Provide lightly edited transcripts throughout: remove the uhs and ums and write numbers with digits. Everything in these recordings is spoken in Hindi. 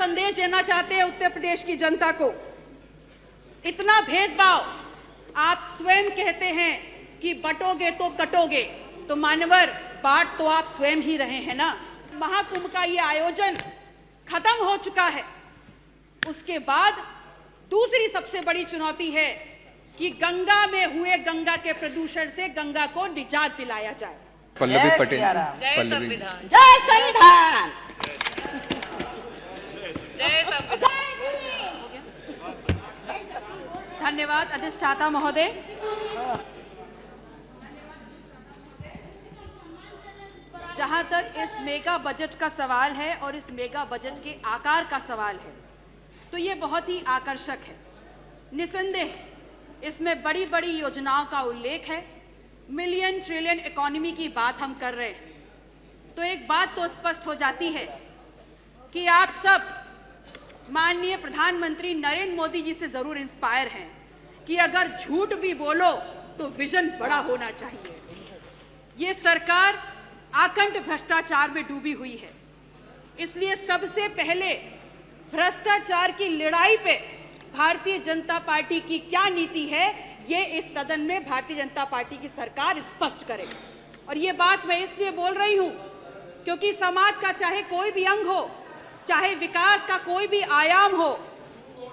संदेश देना चाहते हैं उत्तर प्रदेश की जनता को? इतना भेदभाव आप स्वयं कहते हैं कि बटोगे तो कटोगे, तो मान्यवर बांट तो आप स्वयं ही रहे हैं ना। महाकुंभ का ये आयोजन खत्म हो चुका है। उसके बाद दूसरी सबसे बड़ी चुनौती है कि गंगा में हुए गंगा के प्रदूषण से गंगा को निजात दिलाया जाए। पल्लवी पटेल, जय पल्लवी संविधान, जय संविधान। जय संविधान। धन्यवाद अधिष्ठाता महोदय। जहां तक इस मेगा बजट का सवाल है और इस मेगा बजट के आकार का सवाल है, तो ये बहुत ही आकर्षक है। निसंदेह इसमें बड़ी बड़ी योजनाओं का उल्लेख है। मिलियन ट्रिलियन इकोनॉमी की बात हम कर रहे हैं, तो एक बात तो स्पष्ट हो जाती है कि आप सब माननीय प्रधानमंत्री नरेंद्र मोदी जी से जरूर इंस्पायर हैं कि अगर झूठ भी बोलो तो विजन बड़ा होना चाहिए। ये सरकार आकंठ भ्रष्टाचार में डूबी हुई है, इसलिए सबसे पहले भ्रष्टाचार की लड़ाई पे भारतीय जनता पार्टी की क्या नीति है, ये इस सदन में भारतीय जनता पार्टी की सरकार स्पष्ट करे। और ये बात मैं इसलिए बोल रही हूं क्योंकि समाज का चाहे कोई भी अंग हो, चाहे विकास का कोई भी आयाम हो,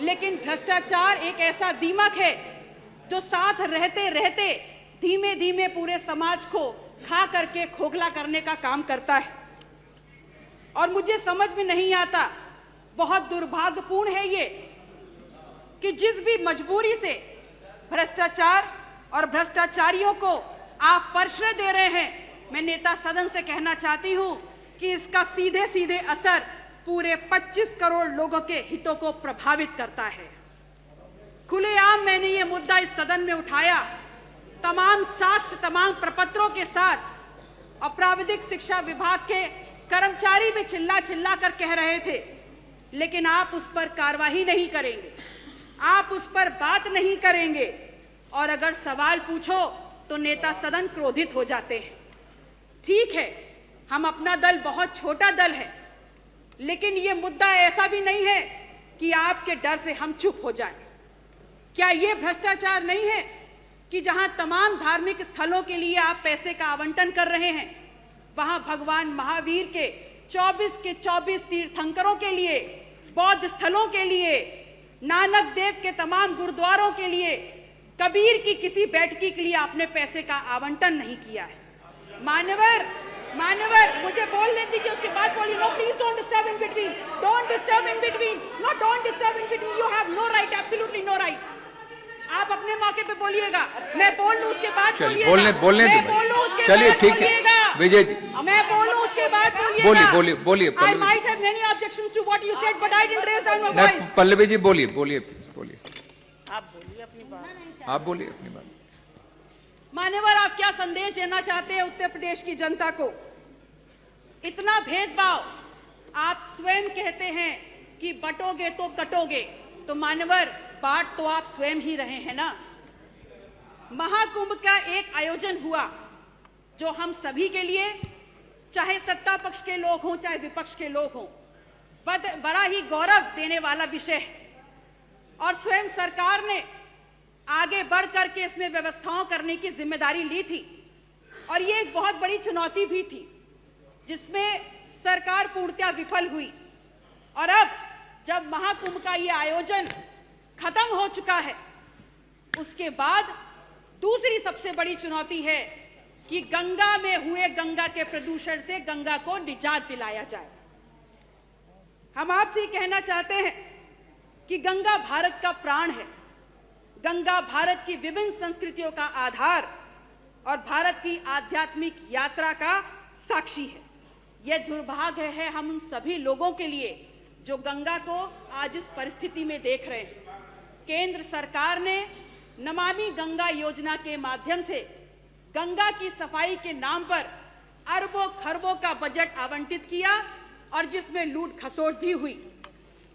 लेकिन भ्रष्टाचार एक ऐसा दीमक है जो साथ रहते रहते धीमे धीमे पूरे समाज को खा करके खोखला करने का काम करता है। और मुझे समझ में नहीं आता, बहुत दुर्भाग्यपूर्ण है ये कि जिस भी मजबूरी से भ्रष्टाचार और भ्रष्टाचारियों को आप प्रश्रय दे रहे हैं, मैं नेता सदन से कहना चाहती हूं कि इसका सीधे सीधे असर पूरे 25 करोड़ लोगों के हितों को प्रभावित करता है। खुलेआम मैंने ये मुद्दा इस सदन में उठाया, तमाम साक्ष्य, तमाम प्रपत्रों के साथ। अपराधिक शिक्षा विभाग के कर्मचारी भी चिल्ला चिल्ला कर कह रहे थे, लेकिन आप उस पर कार्रवाई नहीं करेंगे, आप उस पर बात नहीं करेंगे, और अगर सवाल पूछो तो नेता सदन क्रोधित हो जाते हैं। ठीक है, हम अपना दल बहुत छोटा दल है, लेकिन ये मुद्दा ऐसा भी नहीं है कि आपके डर से हम चुप हो जाएं। क्या ये भ्रष्टाचार नहीं है कि जहां तमाम धार्मिक स्थलों के लिए आप पैसे का आवंटन कर रहे हैं, वहां भगवान महावीर के 24 तीर्थंकरों के लिए, बौद्ध स्थलों के लिए, नानक देव के तमाम गुरुद्वारों के लिए, कबीर की किसी बैठकी के लिए आपने पैसे का आवंटन नहीं किया है। मान्यवर मुझे बोलने दीजिए, उसके बाद बोलिए। No please don't disturb in between, don't disturb in between, no don't disturb in between, you have no right, absolutely no right. आप अपने मौके पे बोलिएगा, मैं बोल लूं उसके बाद बोलिएगा। बोलने मैं बोलूं उसके चलिए, बाद ठीक है विजय जी, मैं बोलूं उसके बाद बोलिएगा। बोलिए I might have many objections to what you said, but I didn't raise down my voice. Pallavi ji बोलिए। आप बोलिए अपनी बात। आप बोलिए अपनी बात। मान्यवर, आप क्या संदेश देना चाहते हैं उत्तर प्रदेश की जनता को? इतना भेदभाव आप स्वयं कहते हैं कि बटोगे तो कटोगे, तो मान्यवर बांट तो आप स्वयं ही रहे हैं ना। महाकुंभ का एक आयोजन हुआ जो हम सभी के लिए, चाहे सत्ता पक्ष के लोग हों चाहे विपक्ष के लोग हों, बड़ा ही गौरव देने वाला विषय है। और स्वयं सरकार ने आगे बढ़ करके इसमें व्यवस्थाओं करने की जिम्मेदारी ली थी, और ये एक बहुत बड़ी चुनौती भी थी जिसमें सरकार पूर्णतः विफल हुई। और अब जब महाकुंभ का ये आयोजन खत्म हो चुका है, उसके बाद दूसरी सबसे बड़ी चुनौती है कि गंगा में हुए गंगा के प्रदूषण से गंगा को निजात दिलाया जाए। हम आपसे कहना चाहते हैं कि गंगा भारत का प्राण है, गंगा भारत की विभिन्न संस्कृतियों का आधार और भारत की आध्यात्मिक यात्रा का साक्षी है। यह दुर्भाग्य है हम उन सभी लोगों के लिए जो गंगा को आज इस परिस्थिति में देख रहे हैं। केंद्र सरकार ने नमामि गंगा योजना के माध्यम से गंगा की सफाई के नाम पर अरबों खरबों का बजट आवंटित किया, और जिसमें लूट खसोट भी हुई,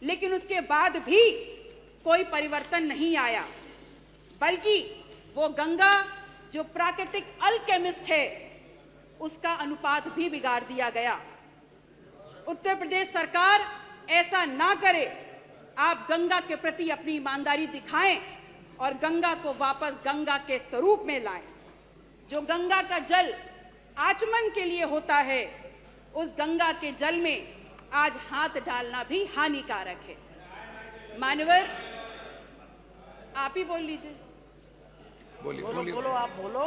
लेकिन उसके बाद भी कोई परिवर्तन नहीं आया, बल्कि वो गंगा जो प्राकृतिक अल्केमिस्ट है उसका अनुपात भी बिगाड़ दिया गया। उत्तर प्रदेश सरकार ऐसा ना करे। आप गंगा के प्रति अपनी ईमानदारी दिखाएं और गंगा को वापस गंगा के स्वरूप में लाएं। जो गंगा का जल आचमन के लिए होता है, उस गंगा के जल में आज हाथ डालना भी हानिकारक है। मान्यवर, आप ही बोल लीजिए। बोलिए बोलो बोलिए बोलो आप बोलो।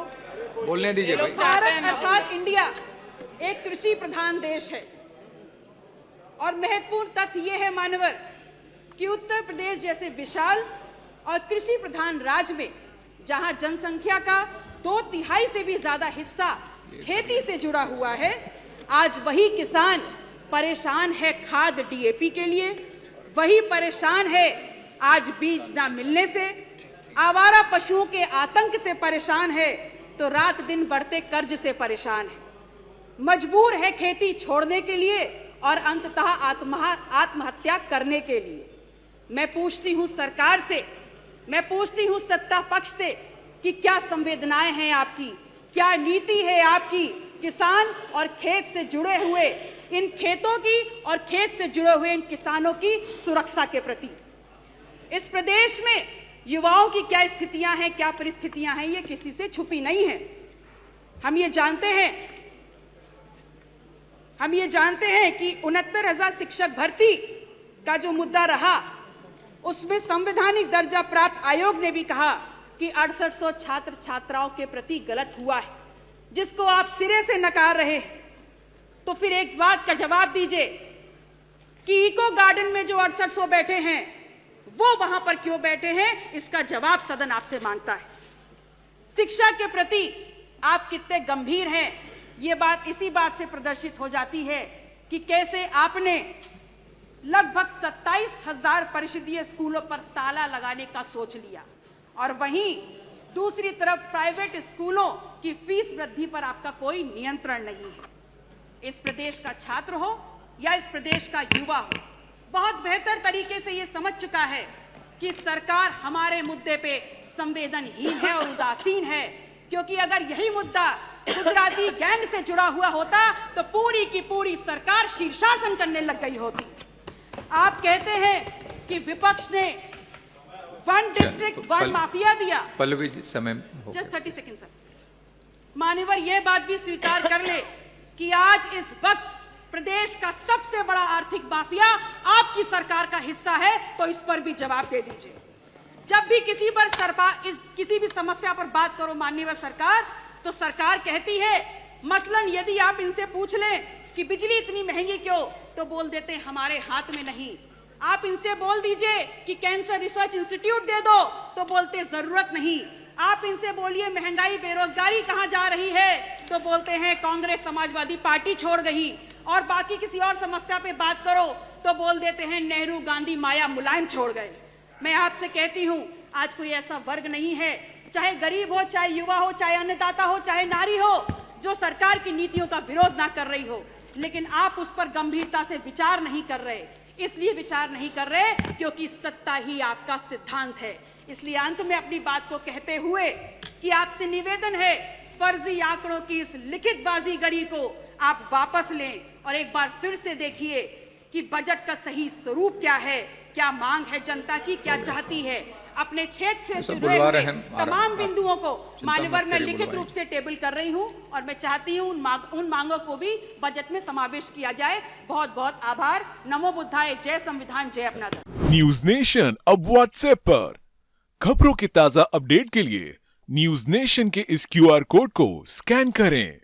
बोलने दीजिए भाई। भारत अर्थात इंडिया एक कृषि प्रधान देश है और महत्वपूर्ण तथ्य यह है मान्यवर कि उत्तर प्रदेश जैसे विशाल और कृषि प्रधान राज्य में जहां जनसंख्या का 2/3 से भी ज्यादा हिस्सा खेती से जुड़ा हुआ है, आज वही किसान परेशान है खाद DAP के लिए, वही परेशान है आज बीज ना मिलने से, आवारा पशुओं के आतंक से परेशान है, तो रात दिन बढ़ते कर्ज से परेशान है, मजबूर है खेती छोड़ने के लिए और अंततः आत्महत्या करने के लिए। मैं पूछती हूं सरकार से, मैं पूछती हूं सत्ता पक्ष से कि क्या संवेदनाएं हैं आपकी, क्या नीति है आपकी किसान और खेत से जुड़े हुए इन खेतों की और खेत से जुड़े हुए इन किसानों की सुरक्षा के प्रति। इस प्रदेश में युवाओं की क्या स्थितियां हैं, क्या परिस्थितियां हैं, ये किसी से छुपी नहीं है। हम ये जानते हैं कि 69,000 शिक्षक भर्ती का जो मुद्दा रहा, उसमें संवैधानिक दर्जा प्राप्त आयोग ने भी कहा कि 6800 छात्र छात्राओं के प्रति गलत हुआ है, जिसको आप सिरे से नकार रहे हैं। तो फिर एक बात का जवाब दीजिए कि इको गार्डन में जो 6800 बैठे हैं, वो वहां पर क्यों बैठे हैं, इसका जवाब सदन आपसे मांगता है। शिक्षा के प्रति आप कितने गंभीर हैं, ये बात इसी बात से प्रदर्शित हो जाती है कि कैसे आपने लगभग 27,000 परिषदीय स्कूलों पर ताला लगाने का सोच लिया और वहीं दूसरी तरफ प्राइवेट स्कूलों की फीस वृद्धि पर आपका कोई नियंत्रण नहीं है। इस प्रदेश का छात्र हो या इस प्रदेश का युवा हो, बहुत बेहतर तरीके से ये समझ चुका है कि सरकार हमारे मुद्दे पे संवेदनहीन है और उदासीन है, क्योंकि अगर यही मुद्दा गुजराती गैंग से जुड़ा हुआ होता तो पूरी की पूरी सरकार शीर्षासन करने लग गई होती। आप कहते हैं कि विपक्ष ने वन डिस्ट्रिक्ट वन माफिया दिया। पल्लवी जी, समय हो जस्ट गया। 30 सेकंड सर। मान्यवर, यह बात भी स्वीकार कर ले कि आज इस वक्त प्रदेश का सबसे बड़ा आर्थिक माफिया आपकी सरकार का हिस्सा है, तो इस पर भी जवाब दे दीजिए। जब भी किसी भी समस्या पर बात करो माननीय सरकार, तो सरकार कहती है, मसलन यदि आप इनसे पूछ लें कि बिजली इतनी महंगी क्यों, तो बोल देते हैं हमारे हाथ में नहीं। आप इनसे बोल दीजिए कि कैंसर रिसर्च इंस्टीट्यूट दे दो, तो बोलते जरूरत नहीं। आप इनसे बोलिए महंगाई बेरोजगारी कहां जा रही है, तो बोलते हैं कांग्रेस समाजवादी पार्टी छोड़ गई। और बाकी किसी और समस्या पे बात करो तो बोल देते हैं नेहरू गांधी माया मुलायम छोड़ गए। मैं आपसे कहती हूं, आज कोई ऐसा वर्ग नहीं है, चाहे गरीब हो, चाहे युवा हो, चाहे अन्नदाता हो, चाहे नारी हो, जो सरकार की नीतियों का विरोध ना कर रही हो, लेकिन आप उस पर गंभीरता से विचार नहीं कर रहे। इसलिए विचार नहीं कर रहे क्योंकि सत्ता ही आपका सिद्धांत है। इसलिए अंत में अपनी बात को कहते हुए कि आपसे निवेदन है, फर्जी आंकड़ों की इस लिखित बाजीगरी को आप वापस लें और एक बार फिर से देखिए कि बजट का सही स्वरूप क्या है, क्या मांग है जनता की, क्या चाहती है। अपने क्षेत्र से जुड़े हुए तमाम बिंदुओं को मान्यवर मैं लिखित रूप से टेबल कर रही हूं और मैं चाहती हूं उन मांगों को भी बजट में समावेश किया जाए। बहुत बहुत आभार। नमो बुद्धाय। जय संविधान, जय अपना धर्म। न्यूज नेशन अब व्हाट्सएप पर खबरों की ताजा अपडेट के लिए न्यूज नेशन के इस QR कोड को स्कैन करें।